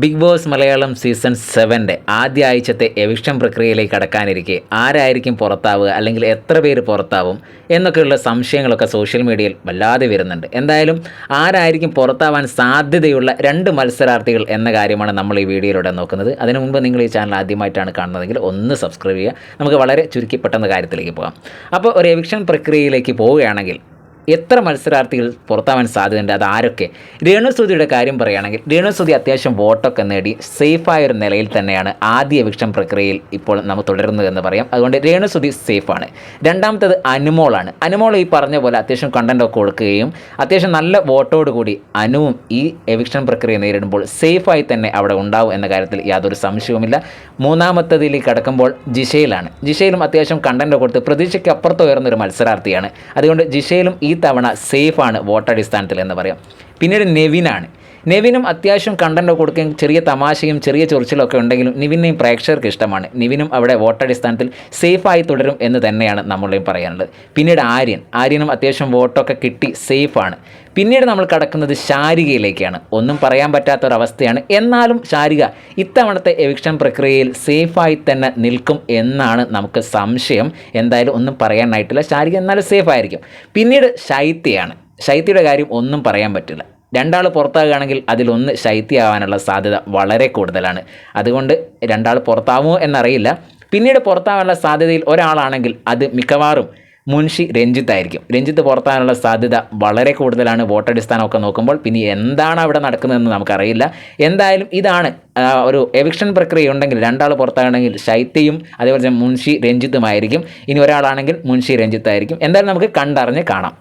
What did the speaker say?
Big boss Malayalam season 7 ആദ്യ ആഴ്ചത്തെ eviction പ്രക്രിയയിലേക്ക് കടക്കാനിരിക്കെ ആരായിരിക്കും പുറത്താവുക, അല്ലെങ്കിൽ എത്ര പേര് പുറത്താവും എന്നൊക്കെയുള്ള സംശയങ്ങളൊക്കെ സോഷ്യൽ മീഡിയയിൽ വല്ലാതെ വരുന്നുണ്ട്. എന്തായാലും ആരായിരിക്കും പുറത്താവാൻ സാധ്യതയുള്ള 2 മത്സരാർത്ഥികൾ എന്ന കാര്യമാണ് നമ്മൾ ഈ വീഡിയോയിലൂടെ നോക്കുന്നത്. അതിനു മുമ്പ് നിങ്ങൾ ഈ ചാനൽ ആദ്യമായിട്ടാണ് കാണുന്നതെങ്കിൽ ഒന്ന് സബ്സ്ക്രൈബ് ചെയ്യുക. നമുക്ക് വളരെ ചുരുക്കി പെട്ടെന്ന് കാര്യത്തിലേക്ക് പോകാം. അപ്പോൾ ഒരു എവിക്ഷൻ പ്രക്രിയയിലേക്ക് പോവുകയാണെങ്കിൽ എത്ര മത്സരാർത്ഥികൾ പുറത്താവാൻ സാധ്യതയുണ്ട്, അത് ആരൊക്കെ? രേണുസുതിയുടെ കാര്യം പറയുകയാണെങ്കിൽ രേണുസുതി അത്യാവശ്യം വോട്ടൊക്കെ നേടി സേഫായൊരു നിലയിൽ തന്നെയാണ് ആദ്യ എവിക്ഷൻ പ്രക്രിയയിൽ ഇപ്പോൾ നമ്മൾ തുടരുന്നതെന്ന് പറയാം. അതുകൊണ്ട് രേണുസുതി സേഫാണ്. രണ്ടാമത്തേത് അനുമോളാണ്. അനുമോൾ ഈ പറഞ്ഞ പോലെ അത്യാവശ്യം കണ്ടൻറ്റൊക്കെ കൊടുക്കുകയും അത്യാവശ്യം നല്ല വോട്ടോട് കൂടി അനുവും ഈ എവിക്ഷൻ പ്രക്രിയ നേരിടുമ്പോൾ സേഫായി തന്നെ അവിടെ ഉണ്ടാവും എന്ന കാര്യത്തിൽ യാതൊരു സംശയവുമില്ല. മൂന്നാമത്തതിലേക്ക് കടക്കുമ്പോൾ ജിഷയിലാണ്. ജിഷയിലും അത്യാവശ്യം കണ്ടൻറ്റ് കൊടുത്ത് പ്രതീക്ഷയ്ക്ക് അപ്പുറത്ത് ഉയർന്നൊരു മത്സരാർത്ഥിയാണ്. അതുകൊണ്ട് ജിഷയിലും ഈ തവണ സേഫാണ് വോട്ടടിസ്ഥാനത്തിൽ എന്ന് പറയാം. പിന്നീട് നെവിനാണ്. നെവിനും അത്യാവശ്യം കണ്ടൻറ്റ് കൊടുക്കുകയും ചെറിയ തമാശയും ചെറിയ ചൊറിച്ചിലൊക്കെ ഉണ്ടെങ്കിലും നിവിനെയും പ്രേക്ഷകർക്ക് ഇഷ്ടമാണ്. നിവിനും അവിടെ വോട്ടടിസ്ഥാനത്തിൽ സേഫായി തുടരും എന്ന് തന്നെയാണ് നമ്മളെയും പറയാനുള്ളത്. പിന്നീട് ആര്യനും അത്യാവശ്യം വോട്ടൊക്കെ കിട്ടി സേഫാണ്. പിന്നീട് നമ്മൾ കടക്കുന്നത് ശാരികയിലേക്കാണ്. ഒന്നും പറയാൻ പറ്റാത്തൊരവസ്ഥയാണ്. എന്നാലും ശാരിക ഇത്തവണത്തെ എവിക്ഷൻ പ്രക്രിയയിൽ സേഫായി തന്നെ നിൽക്കും എന്നാണ് നമുക്ക് സംശയം. എന്തായാലും ഒന്നും പറയാനായിട്ടില്ല. ശാരിക എന്നാലും സേഫായിരിക്കും. പിന്നീട് ശൈത്യയുടെ കാര്യം ഒന്നും പറയാൻ പറ്റില്ല. 2 ആൾ പുറത്താകുകയാണെങ്കിൽ അതിലൊന്ന് ശൈത്യമാവാനുള്ള സാധ്യത വളരെ കൂടുതലാണ്. അതുകൊണ്ട് 2 ആൾ പുറത്താവുമോ എന്നറിയില്ല. പിന്നീട് പുറത്താവാനുള്ള സാധ്യതയിൽ ഒരാളാണെങ്കിൽ അത് മിക്കവാറും മുൻഷി രഞ്ജിത്തായിരിക്കും. രഞ്ജിത്ത് പുറത്താകാനുള്ള സാധ്യത വളരെ കൂടുതലാണ് വോട്ടടിസ്ഥാനമൊക്കെ നോക്കുമ്പോൾ. പിന്നെ എന്താണ് അവിടെ നടക്കുന്നതെന്ന് നമുക്കറിയില്ല. എന്തായാലും ഇതാണ് ഒരു എവിക്ഷൻ പ്രക്രിയ ഉണ്ടെങ്കിൽ 2 ആൾ പുറത്താകണമെങ്കിൽ ശൈത്യയും അതേപോലെ തന്നെ മുൻഷി രഞ്ജിത്തുമായിരിക്കും. ഇനി ഒരാളാണെങ്കിൽ മുൻഷി രഞ്ജിത്തായിരിക്കും. എന്തായാലും നമുക്ക് കണ്ടറിഞ്ഞ് കാണാം.